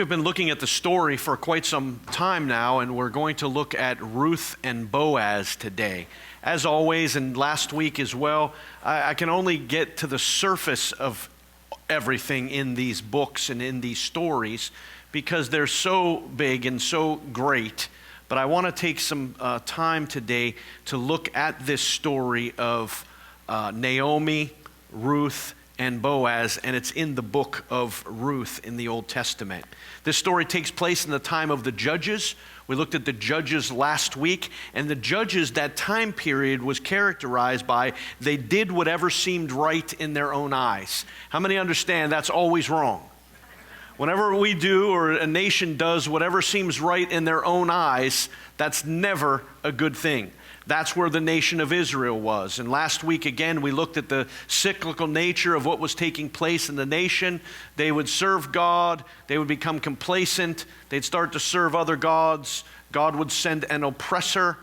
We've been looking at the story for quite some time now, and we're going to look at Ruth and Boaz today. As always, and last week as well, I can only get to the surface of everything in these books and in these stories because they're so big and so great. But I want to take some time today to look at this story of Naomi, Ruth, and Boaz, and it's in the book of Ruth in the Old Testament. This story takes place in the time of the Judges. We looked at the Judges last week, and the Judges, that time period was characterized by they did whatever seemed right in their own eyes. How many understand that's always wrong? Whenever we do or a nation does whatever seems right in their own eyes, that's never a good thing. That's where the nation of Israel was. And last week, again, we looked at the cyclical nature of what was taking place in the nation. They would serve God. They would become complacent. They'd start to serve other gods. God would send an oppressor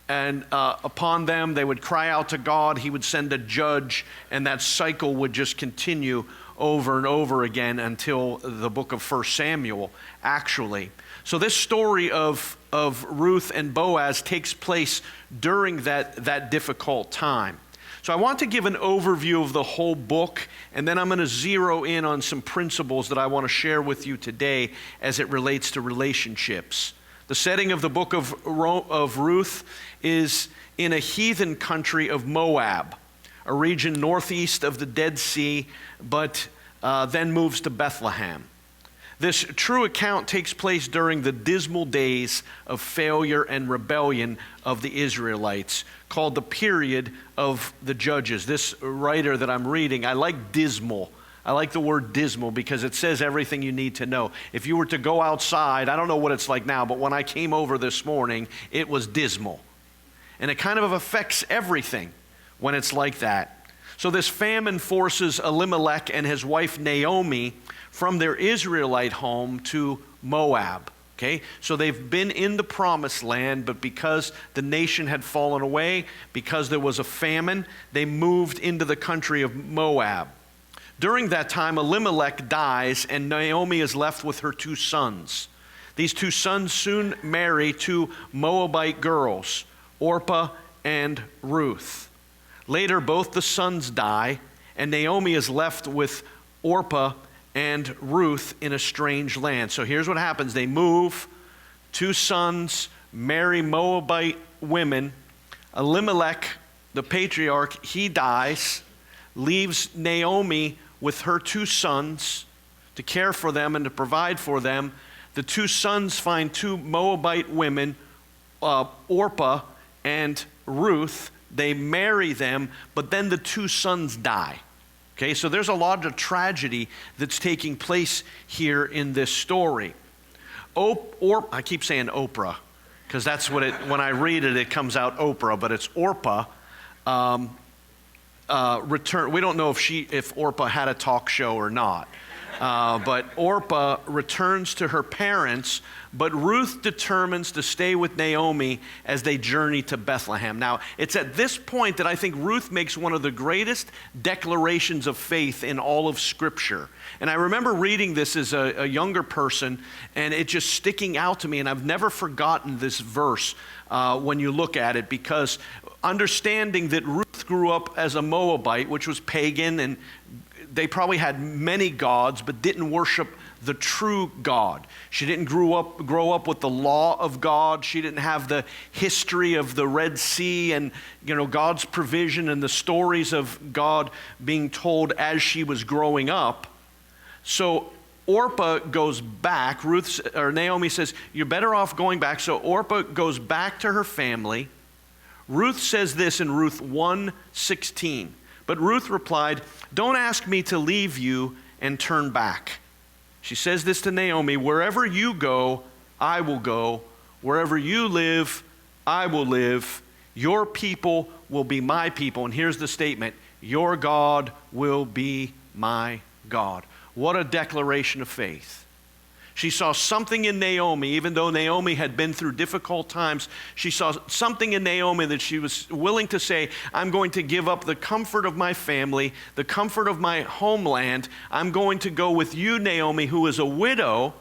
and upon them. They would cry out to God. He would send a judge. And that cycle would just continue over and over again until the book of 1 Samuel, actually. So this story of Ruth and Boaz takes place during that difficult time. So I want to give an overview of the whole book, and then I'm going to zero in on some principles that I want to share with you today as it relates to relationships. The setting of the book of Ruth is in a heathen country of Moab, a region northeast of the Dead Sea, but then moves to Bethlehem. This true account takes place during the dismal days of failure and rebellion of the Israelites, called the period of the Judges. This writer that I'm reading, I like dismal. I like the word dismal because it says everything you need to know. If you were to go outside, I don't know what it's like now, but when I came over this morning, it was dismal. And it kind of affects everything when it's like that. So this famine forces Elimelech and his wife Naomi from their Israelite home to Moab. Okay, so they've been in the promised land, but because the nation had fallen away, because there was a famine, they moved into the country of Moab. During that time, Elimelech dies, and Naomi is left with her two sons. These two sons soon marry two Moabite girls, Orpah and Ruth. Later, both the sons die, and Naomi is left with Orpah and Ruth in a strange land. So here's what happens. They move, two sons marry Moabite women. Elimelech, the patriarch, he dies, leaves Naomi with her two sons to care for them and to provide for them. The two sons find two Moabite women, Orpah and Ruth. They marry them, but then the two sons die. Okay, so there's a lot of tragedy that's taking place here in this story. I keep saying Oprah, because that's what when I read it, it comes out Oprah, but it's Orpah. We don't know if Orpah had a talk show or not. But Orpah returns to her parents, but Ruth determines to stay with Naomi as they journey to Bethlehem. Now, it's at this point that I think Ruth makes one of the greatest declarations of faith in all of Scripture. And I remember reading this as a younger person, and it just sticking out to me, and I've never forgotten this verse when you look at it, because understanding that Ruth grew up as a Moabite, which was pagan, and they probably had many gods, but didn't worship the true God. She didn't grow up with the law of God. She didn't have the history of the Red Sea and God's provision and the stories of God being told as she was growing up. So Orpah goes back. Naomi says, "You're better off going back." So Orpah goes back to her family. Ruth says this in Ruth 1:16. But Ruth replied, "Don't ask me to leave you and turn back." She says this to Naomi, "Wherever you go, I will go. Wherever you live, I will live. Your people will be my people." And here's the statement, "Your God will be my God." What a declaration of faith. She saw something in Naomi, even though Naomi had been through difficult times, she saw something in Naomi that she was willing to say, "I'm going to give up the comfort of my family, the comfort of my homeland. I'm going to go with you, Naomi, who is a widow,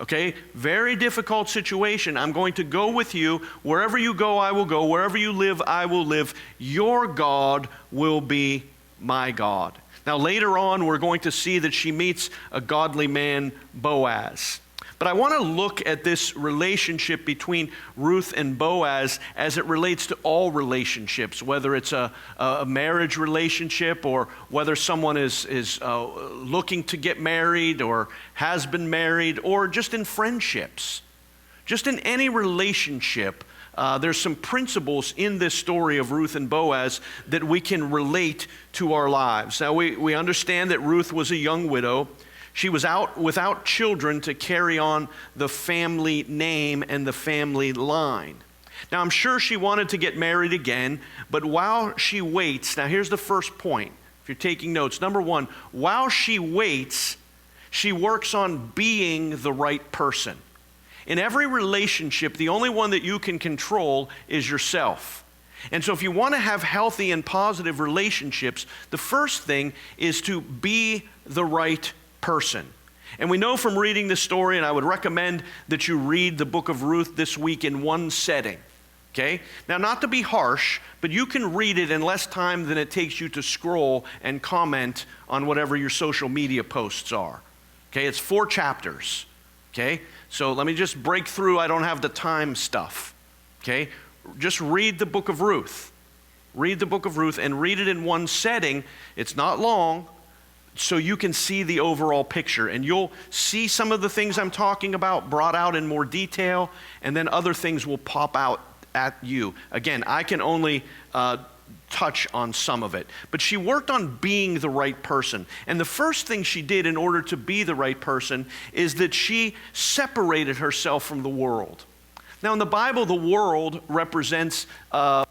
Okay, very difficult situation. I'm going to go with you. Wherever you go, I will go. Wherever you live, I will live. Your God will be my God. Now, later on, we're going to see that she meets a godly man, Boaz. But I want to look at this relationship between Ruth and Boaz as it relates to all relationships, whether it's a marriage relationship or whether someone is looking to get married or has been married, or just in friendships. Just in any relationship, there's some principles in this story of Ruth and Boaz that we can relate to our lives. Now, we understand that Ruth was a young widow. She was out without children to carry on the family name and the family line. Now, I'm sure she wanted to get married again, but while she waits, now here's the first point, if you're taking notes. Number one, while she waits, she works on being the right person. In every relationship, the only one that you can control is yourself. And so if you want to have healthy and positive relationships, the first thing is to be the right person. And we know from reading this story, and I would recommend that you read the book of Ruth this week in one setting. Okay? Now, not to be harsh, but you can read it in less time than it takes you to scroll and comment on whatever your social media posts are. Okay? It's 4 chapters. Okay? So let me just break through. I don't have the time stuff. Okay? Just read the book of Ruth. Read the book of Ruth and read it in one setting. It's not long, so you can see the overall picture. And you'll see some of the things I'm talking about brought out in more detail, and then other things will pop out at you. Again, I can only touch on some of it. But she worked on being the right person. And the first thing she did in order to be the right person is that she separated herself from the world. Now, in the Bible, the world represents the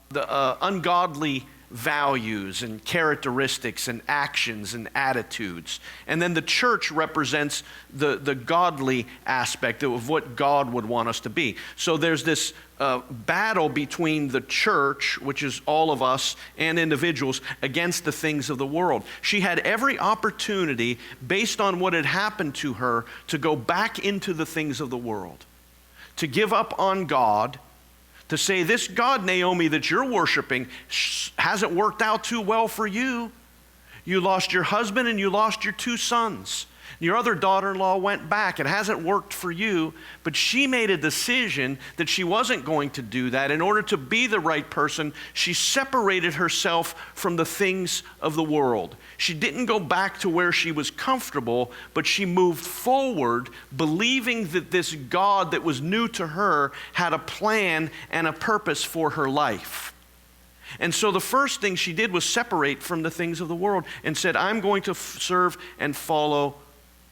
ungodly values and characteristics and actions and attitudes. And then the church represents the godly aspect of what God would want us to be. So there's this battle between the church, which is all of us, and individuals against the things of the world. She had every opportunity, based on what had happened to her, to go back into the things of the world, to give up on God, to say, this God, Naomi, that you're worshiping hasn't worked out too well for you. You lost your husband and you lost your 2 sons. Your other daughter-in-law went back. It hasn't worked for you. But she made a decision that she wasn't going to do that. In order to be the right person, she separated herself from the things of the world. She didn't go back to where she was comfortable, but she moved forward, believing that this God that was new to her had a plan and a purpose for her life. And so the first thing she did was separate from the things of the world and said, I'm going to serve and follow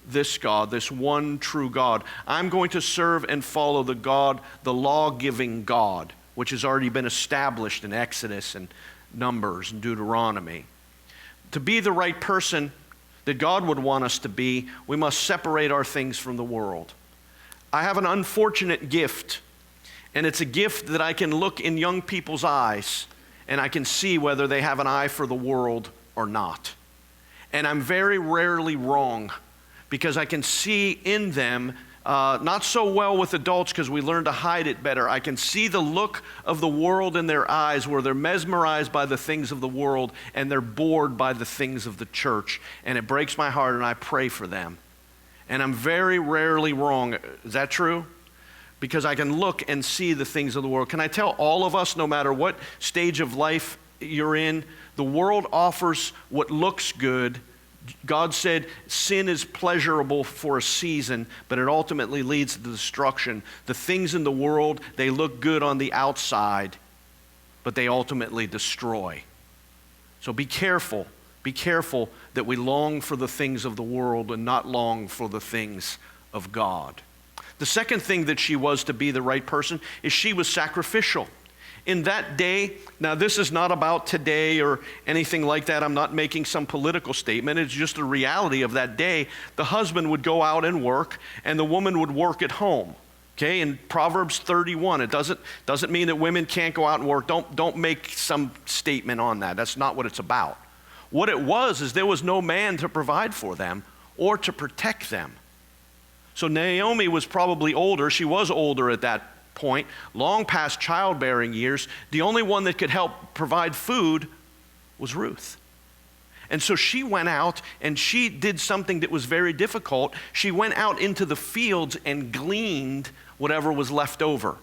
this God, this one true God. I'm going to serve and follow the God, the law-giving God, which has already been established in Exodus and Numbers and Deuteronomy. To be the right person that God would want us to be, we must separate our things from the world. I have an unfortunate gift, and it's a gift that I can look in young people's eyes and I can see whether they have an eye for the world or not. And I'm very rarely wrong, because I can see in them, not so well with adults because we learn to hide it better. I can see the look of the world in their eyes where they're mesmerized by the things of the world and they're bored by the things of the church. And it breaks my heart, and I pray for them. And I'm very rarely wrong. Is that true? Because I can look and see the things of the world. Can I tell all of us, no matter what stage of life you're in, the world offers what looks good. God said sin is pleasurable for a season, but it ultimately leads to destruction. The things in the world, they look good on the outside, but they ultimately destroy. So be careful. Be careful that we long for the things of the world and not long for the things of God. The second thing that she was to be the right person is she was sacrificial. In that day, now this is not about today or anything like that. I'm not making some political statement. It's just a reality of that day. The husband would go out and work, and the woman would work at home. Okay, in Proverbs 31, it doesn't mean that women can't go out and work. Don't make some statement on that. That's not what it's about. What it was is there was no man to provide for them or to protect them. So Naomi was probably older. She was older at that point, long past childbearing years. The only one that could help provide food was Ruth. And so she went out and she did something that was very difficult. She went out into the fields and gleaned whatever was left over.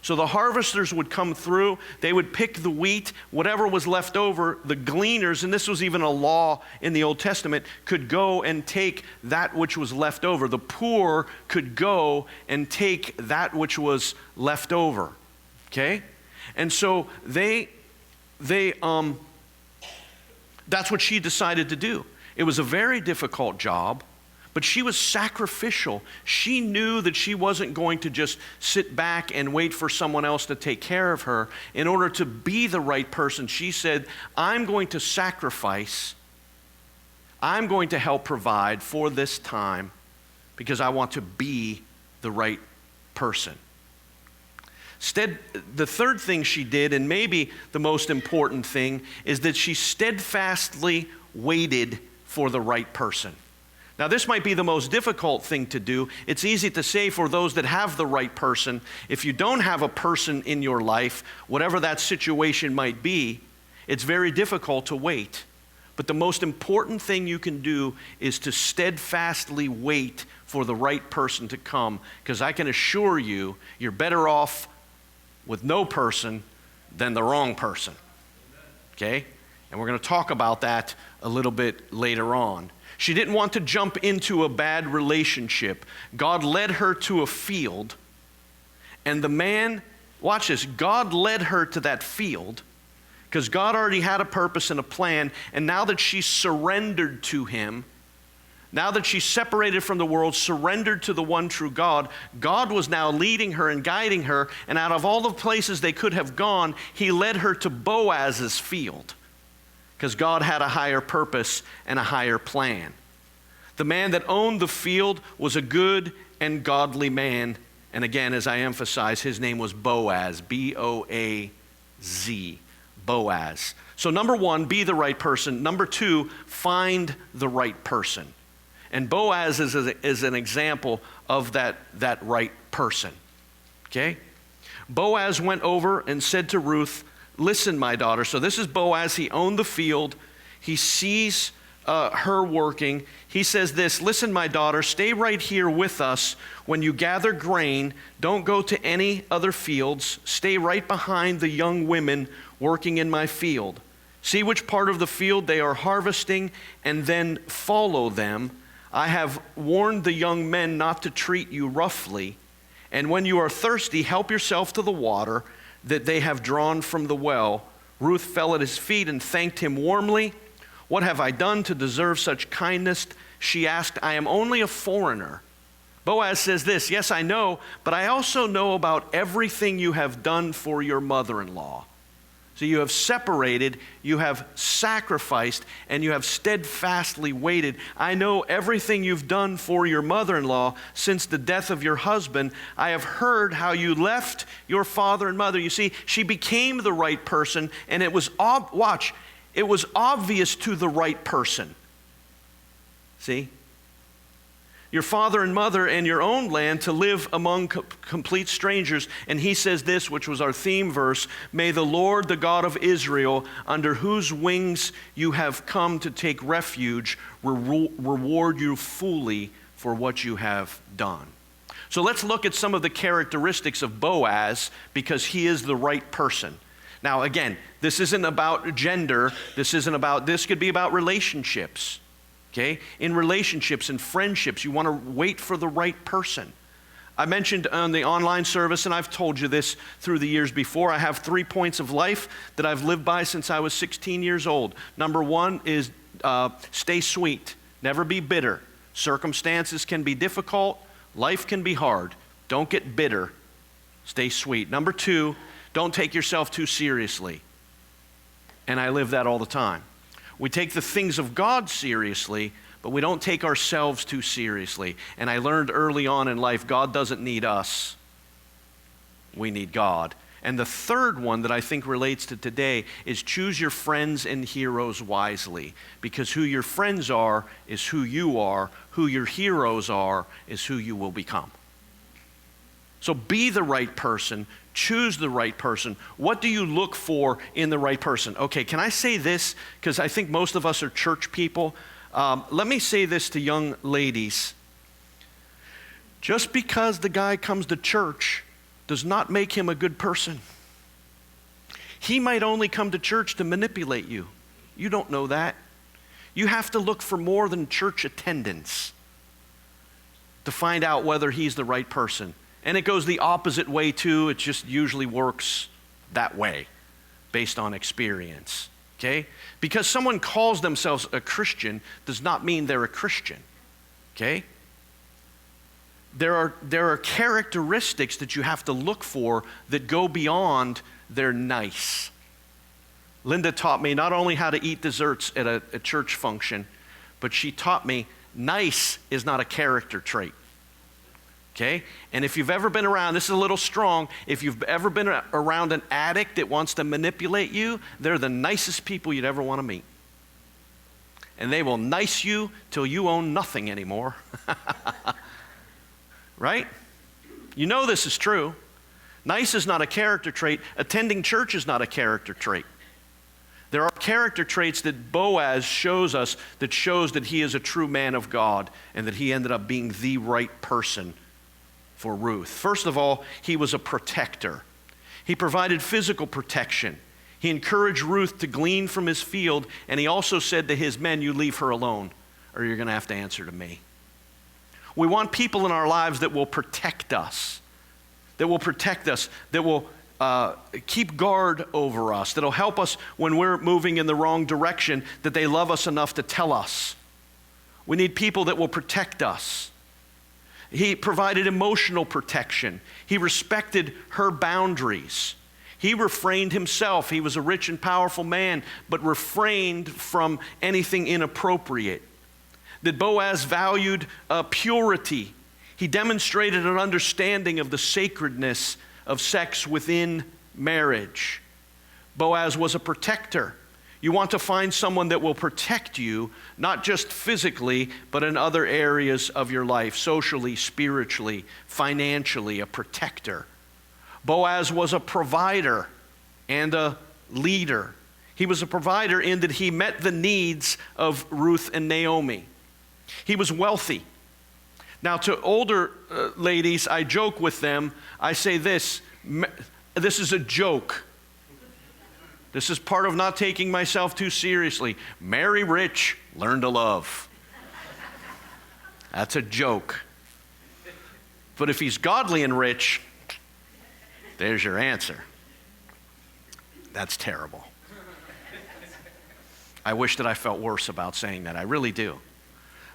So the harvesters would come through, they would pick the wheat, whatever was left over, the gleaners, and this was even a law in the Old Testament, could go and take that which was left over. The poor could go and take that which was left over, okay? And so that's what she decided to do. It was a very difficult job, but she was sacrificial. She knew that she wasn't going to just sit back and wait for someone else to take care of her. In order to be the right person, she said, I'm going to sacrifice. I'm going to help provide for this time because I want to be the right person. The third thing she did, and maybe the most important thing, is that she steadfastly waited for the right person. Now, this might be the most difficult thing to do. It's easy to say for those that have the right person. If you don't have a person in your life, whatever that situation might be, it's very difficult to wait. But the most important thing you can do is to steadfastly wait for the right person to come, because I can assure you, you're better off with no person than the wrong person. Okay? And we're going to talk about that a little bit later on. She didn't want to jump into a bad relationship. God led her to a field, and the man, watch this, God led her to that field because God already had a purpose and a plan, and now that she surrendered to him, now that she separated from the world, surrendered to the one true God, God was now leading her and guiding her, and out of all the places they could have gone, he led her to Boaz's field, because God had a higher purpose and a higher plan. The man that owned the field was a good and godly man. And again, as I emphasize, his name was Boaz, B-O-A-Z, Boaz. So number one, be the right person. Number two, find the right person. And Boaz is an example of that right person, okay? Boaz went over and said to Ruth, listen, my daughter. So this is Boaz. He owned the field. He sees her working. He says this, listen, my daughter, stay right here with us. When you gather grain, don't go to any other fields. Stay right behind the young women working in my field. See which part of the field they are harvesting and then follow them. I have warned the young men not to treat you roughly. And when you are thirsty, help yourself to the water that they have drawn from the well. Ruth fell at his feet and thanked him warmly. What have I done to deserve such kindness? She asked. I am only a foreigner. Boaz says this, yes, I know, but I also know about everything you have done for your mother-in-law. So you have separated, you have sacrificed, and you have steadfastly waited. I know everything you've done for your mother-in-law since the death of your husband. I have heard how you left your father and mother. You see, she became the right person, and it was, it was obvious to the right person. See? Your father and mother and your own land to live among complete strangers. And he says this, which was our theme verse, may the Lord, the God of Israel, under whose wings you have come to take refuge, reward you fully for what you have done. So let's look at some of the characteristics of Boaz, because he is the right person. Now again, this isn't about gender. This could be about relationships. Okay? In relationships and friendships, you want to wait for the right person. I mentioned on the online service, and I've told you this through the years before, I have 3 points of life that I've lived by since I was 16 years old. Number one is stay sweet. Never be bitter. Circumstances can be difficult. Life can be hard. Don't get bitter. Stay sweet. Number two, don't take yourself too seriously. And I live that all the time. We take the things of God seriously, but we don't take ourselves too seriously. And I learned early on in life, God doesn't need us. We need God. And the third one that I think relates to today is choose your friends and heroes wisely, because who your friends are is who you are, who your heroes are is who you will become. So be the right person, choose the right person. What do you look for in the right person? Okay, can I say this? Because I think most of us are church people. Let me say this to young ladies. Just because the guy comes to church does not make him a good person. He might only come to church to manipulate you. You don't know that. You have to look for more than church attendance to find out whether he's the right person. And it goes the opposite way too. It just usually works that way based on experience. Okay? Because someone calls themselves a Christian does not mean they're a Christian. Okay? There are characteristics that you have to look for that go beyond they're nice. Linda taught me not only how to eat desserts at a church function, but she taught me nice is not a character trait. Okay? And if you've ever been around, this is a little strong, if you've ever been around an addict that wants to manipulate you, they're the nicest people you'd ever want to meet. And they will nice you till you own nothing anymore. Right? You know this is true. Nice is not a character trait. Attending church is not a character trait. There are character traits that Boaz shows us that shows that he is a true man of God and that he ended up being the right person for Ruth. First of all, he was a protector. He provided physical protection. He encouraged Ruth to glean from his field, and he also said to his men, you leave her alone, or you're going to have to answer to me. We want people in our lives that will protect us, that will keep guard over us, that will help us when we're moving in the wrong direction, that they love us enough to tell us. We need people that will protect us. He provided emotional protection. He respected her boundaries. He refrained himself. He was a rich and powerful man, but refrained from anything inappropriate. That Boaz valued purity. He demonstrated an understanding of the sacredness of sex within marriage. Boaz was a protector. You want to find someone that will protect you, not just physically, but in other areas of your life, socially, spiritually, financially, a protector. Boaz was a provider and a leader. He was a provider in that he met the needs of Ruth and Naomi. He was wealthy. Now, to older ladies, I joke with them. I say this is a joke. This is part of not taking myself too seriously. Marry rich, learn to love. That's a joke. But if he's godly and rich, there's your answer. That's terrible. I wish that I felt worse about saying that. I really do.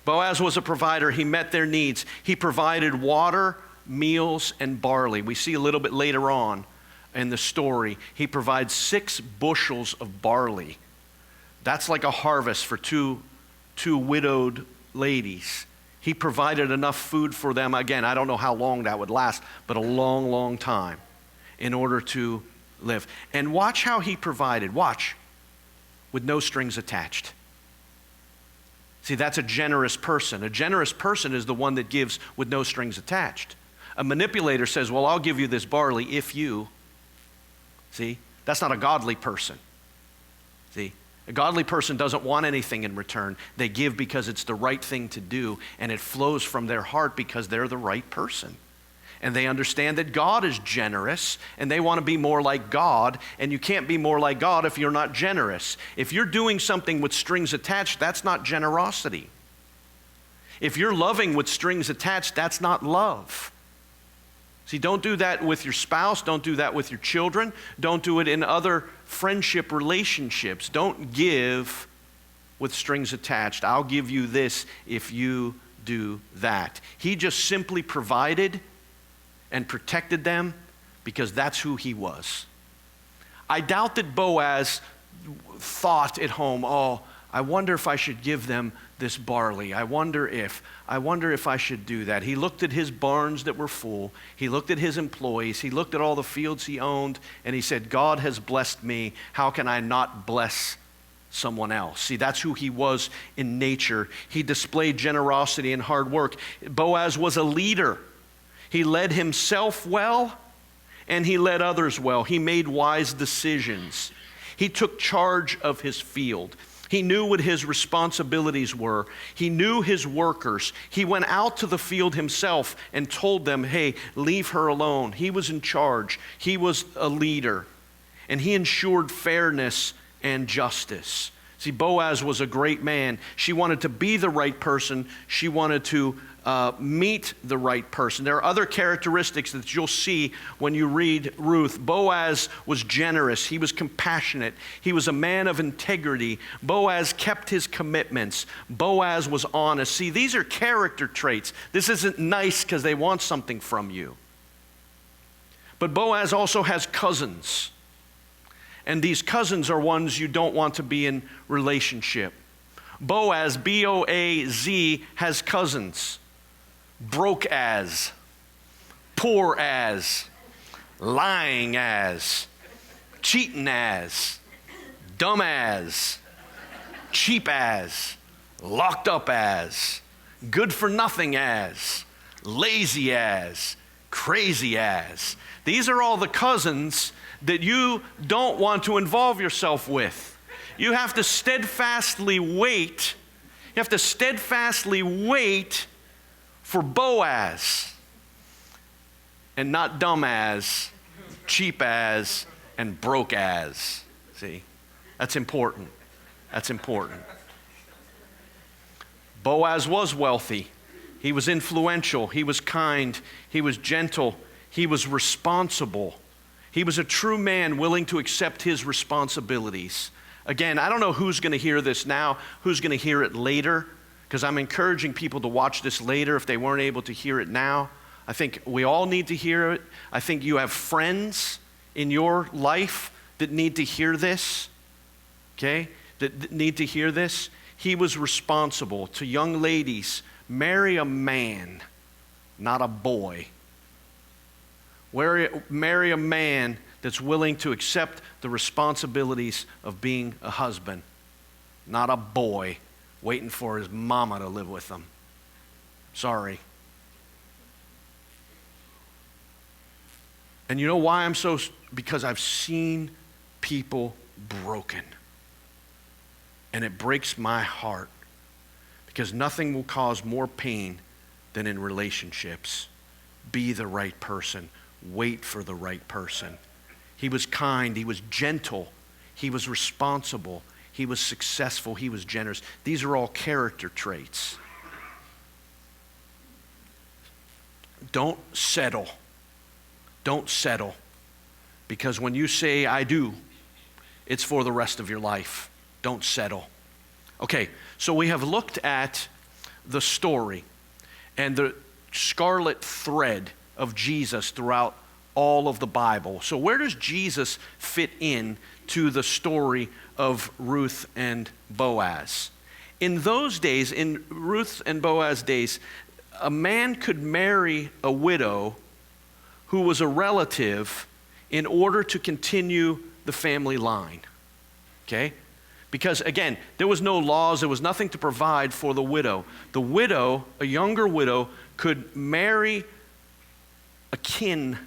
Boaz was a provider. He met their needs. He provided water, meals, and barley. We see a little bit later on in the story, he provides 6 bushels of barley. That's like a harvest for two widowed ladies. He provided enough food for them. Again, I don't know how long that would last, but a long, long time in order to live. And watch how he provided. Watch. With no strings attached. See, that's a generous person. A generous person is the one that gives with no strings attached. A manipulator says, well, I'll give you this barley if you. See, that's not a godly person. See, a godly person doesn't want anything in return. They give because it's the right thing to do, and it flows from their heart because they're the right person. And they understand that God is generous, and they want to be more like God, and you can't be more like God if you're not generous. If you're doing something with strings attached, that's not generosity. If you're loving with strings attached, that's not love. See, don't do that with your spouse. Don't do that with your children. Don't do it in other friendship relationships. Don't give with strings attached. I'll give you this if you do that. He just simply provided and protected them because that's who he was. I doubt that Boaz thought at home, oh, I wonder if I should give them this barley. I wonder if I should do that. He looked at his barns that were full. He looked at his employees. He looked at all the fields he owned, and he said, God has blessed me. How can I not bless someone else? See, that's who he was in nature. He displayed generosity and hard work. Boaz was a leader. He led himself well, and he led others well. He made wise decisions. He took charge of his field. He knew what his responsibilities were. He knew his workers. He went out to the field himself and told them, hey, leave her alone. He was in charge. He was a leader. And he ensured fairness and justice. See, Boaz was a great man. She wanted to be the right person. She wanted to meet the right person. There are other characteristics that you'll see when you read Ruth. Boaz was generous. He was compassionate. He was a man of integrity. Boaz kept his commitments. Boaz was honest. See, these are character traits. This isn't nice because they want something from you. But Boaz also has cousins. And these cousins are ones you don't want to be in relationship. Boaz, B-O-A-Z, has cousins. Broke as, poor as, lying as, cheating as, dumb as, cheap as, locked up as, good for nothing as, lazy as, crazy as. These are all the cousins that you don't want to involve yourself with. You have to steadfastly wait. You have to steadfastly wait for Boaz, and not dumb as, cheap as, and broke as. See, that's important. That's important. Boaz was wealthy. He was influential. He was kind. He was gentle. He was responsible. He was a true man willing to accept his responsibilities. Again, I don't know who's going to hear this now, who's going to hear it later, because I'm encouraging people to watch this later if they weren't able to hear it now. I think we all need to hear it. I think you have friends in your life that need to hear this, okay, that need to hear this. He was responsible. To young ladies, marry a man, not a boy. Marry a man that's willing to accept the responsibilities of being a husband, not a boy waiting for his mama to live with him. Sorry. And you know why because I've seen people broken. And it breaks my heart, because nothing will cause more pain than in relationships. Be the right person. Wait for the right person. He was kind. He was gentle. He was responsible. He was successful. He was generous. These are all character traits. Don't settle. Don't settle. Because when you say, I do, it's for the rest of your life. Don't settle. Okay, so we have looked at the story and the scarlet thread of Jesus throughout all of the Bible. So where does Jesus fit in to the story of Ruth and Boaz? In those days, in Ruth and Boaz days, a man could marry a widow who was a relative in order to continue the family line. Okay? Because again, there was no laws, there was nothing to provide for the widow. The widow, a younger widow, could marry a kin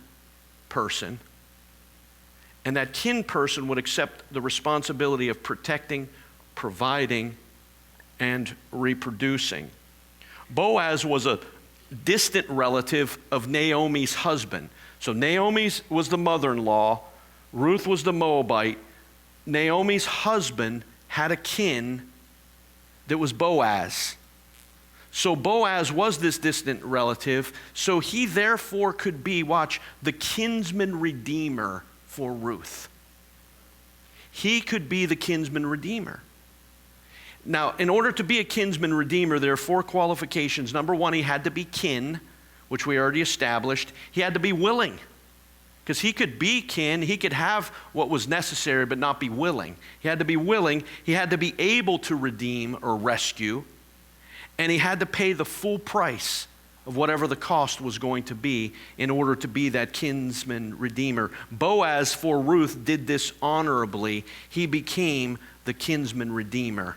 person, and that kin person would accept the responsibility of protecting, providing, and reproducing. Boaz was a distant relative of Naomi's husband. So Naomi was the mother-in-law, Ruth was the Moabite. Naomi's husband had a kin that was Boaz. So Boaz was this distant relative, so he therefore could be, watch, the kinsman redeemer for Ruth. He could be the kinsman redeemer. Now, in order to be a kinsman redeemer, there are 4 qualifications. Number 1, he had to be kin, which we already established. He had to be willing. Because he could be kin, he could have what was necessary but not be willing. He had to be willing, he had to be able to redeem or rescue, and he had to pay the full price of whatever the cost was going to be in order to be that kinsman redeemer. Boaz for Ruth did this honorably. He became the kinsman redeemer.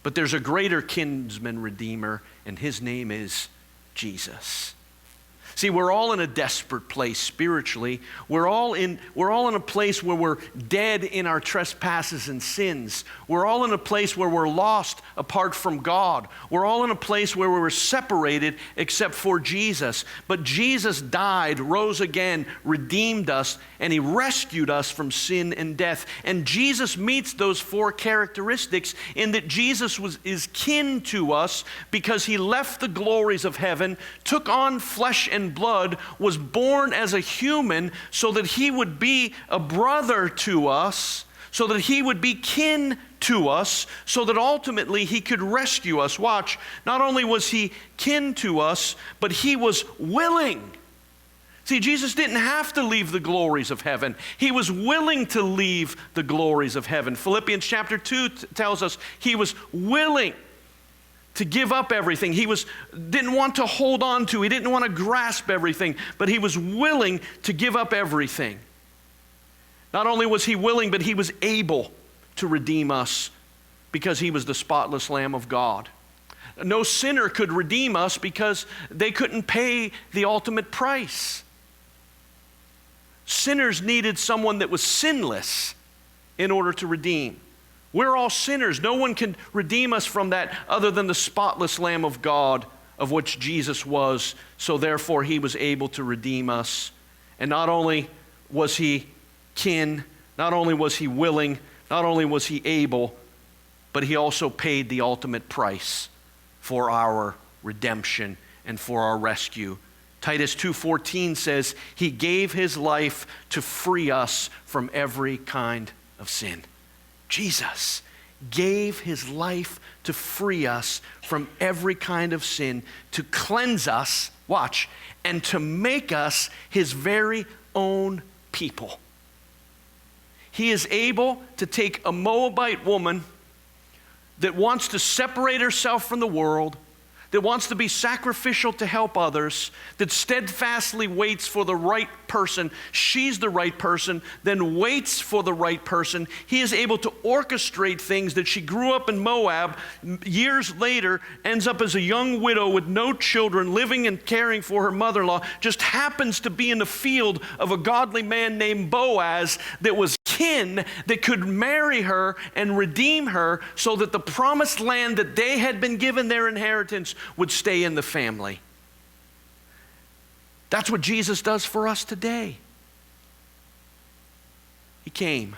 But there's a greater kinsman redeemer, and his name is Jesus. See, we're all in a desperate place spiritually. We're all in a place where we're dead in our trespasses and sins. We're all in a place where we're lost apart from God. We're all in a place where we were separated except for Jesus. But Jesus died, rose again, redeemed us, and he rescued us from sin and death. And Jesus meets those four characteristics in that Jesus is kin to us because he left the glories of heaven, took on flesh and blood, was born as a human so that he would be a brother to us, so that he would be kin to us, so that ultimately he could rescue us. Watch, not only was he kin to us, but he was willing. See, Jesus didn't have to leave the glories of heaven. He was willing to leave the glories of heaven. Philippians chapter 2 tells us he was willing to give up everything. He didn't want to hold on to, he didn't want to grasp everything, but he was willing to give up everything. Not only was he willing, but he was able to redeem us because he was the spotless Lamb of God. No sinner could redeem us because they couldn't pay the ultimate price. Sinners needed someone that was sinless in order to redeem. We're all sinners. No one can redeem us from that other than the spotless Lamb of God, of which Jesus was. So therefore, he was able to redeem us. And not only was he kin, not only was he willing, not only was he able, but he also paid the ultimate price for our redemption and for our rescue. Titus 2:14 says, he gave his life to free us from every kind of sin. Jesus gave his life to free us from every kind of sin, to cleanse us, watch, and to make us his very own people. He is able to take a Moabite woman that wants to separate herself from the world, that wants to be sacrificial to help others, that steadfastly waits for the right person. She's the right person, then waits for the right person. He is able to orchestrate things that she grew up in Moab, years later ends up as a young widow with no children, living and caring for her mother-in-law, just happens to be in the field of a godly man named Boaz that was kin, that could marry her and redeem her so that the promised land that they had been given their inheritance would stay in the family. That's what Jesus does for us today. He came,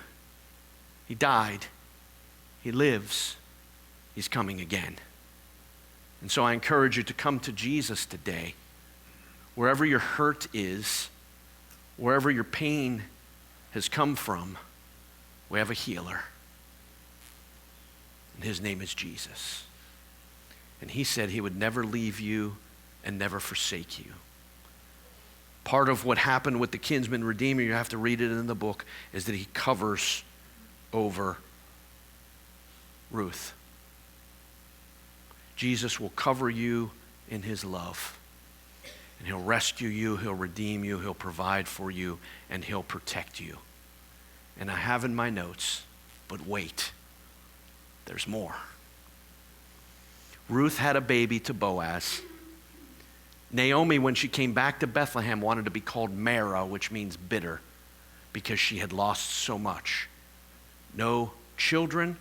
he died, he lives, he's coming again. And so I encourage you to come to Jesus today. Wherever your hurt is, wherever your pain has come from, we have a healer. And his name is Jesus. And he said he would never leave you and never forsake you. Part of what happened with the kinsman redeemer, you have to read it in the book, is that he covers over Ruth. Jesus will cover you in his love. And he'll rescue you, he'll redeem you, he'll provide for you, and he'll protect you. And I have in my notes, but wait, there's more. Ruth had a baby to Boaz. Naomi, when she came back to Bethlehem, wanted to be called Mara, which means bitter, because she had lost so much. No children,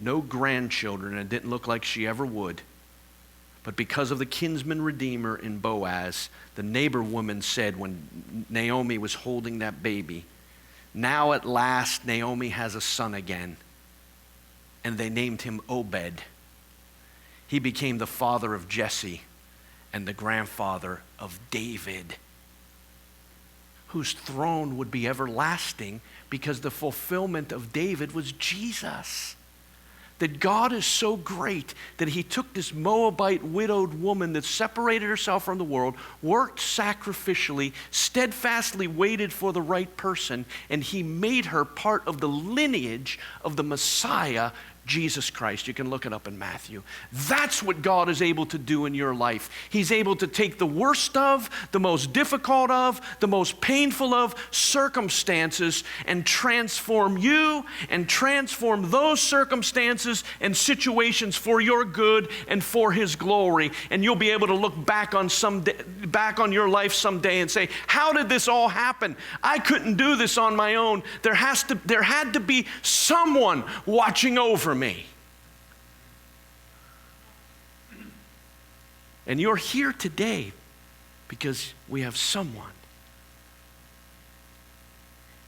no grandchildren, and it didn't look like she ever would. But because of the kinsman redeemer in Boaz, the neighbor woman said when Naomi was holding that baby, now at last Naomi has a son again. And they named him Obed. He became the father of Jesse and the grandfather of David, whose throne would be everlasting because the fulfillment of David was Jesus. that God is so great that he took this Moabite widowed woman that separated herself from the world, worked sacrificially, steadfastly waited for the right person, and he made her part of the lineage of the Messiah, Jesus Christ. You can look it up in Matthew. That's what God is able to do in your life. He's able to take the worst of, the most difficult of, the most painful of circumstances and transform you and transform those circumstances and situations for your good and for his glory. And you'll be able to look back on your life someday and say, how did this all happen? I couldn't do this on my own. There had to be someone watching over me. And you're here today because we have someone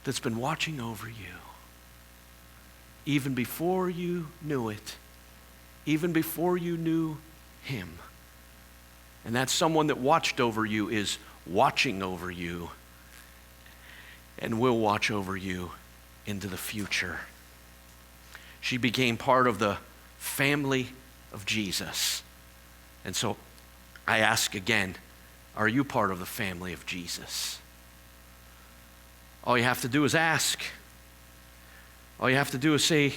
that's been watching over you even before you knew it, even before you knew him. And that someone that watched over you is watching over you and will watch over you into the future. She became part of the family of Jesus. And so I ask again, are you part of the family of Jesus? All you have to do is ask. All you have to do is say,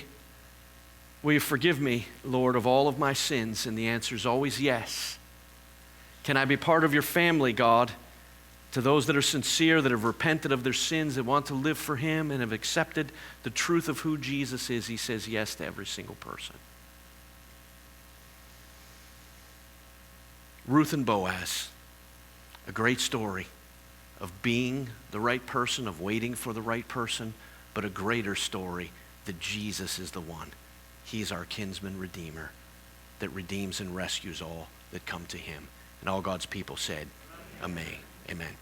will you forgive me, Lord, of all of my sins? And the answer is always yes. Can I be part of your family, God? To those that are sincere, that have repented of their sins, that want to live for him and have accepted the truth of who Jesus is, he says yes to every single person. Ruth and Boaz, a great story of being the right person, of waiting for the right person, but a greater story that Jesus is the one. He's our kinsman redeemer that redeems and rescues all that come to him. And all God's people said, Amen. Amen.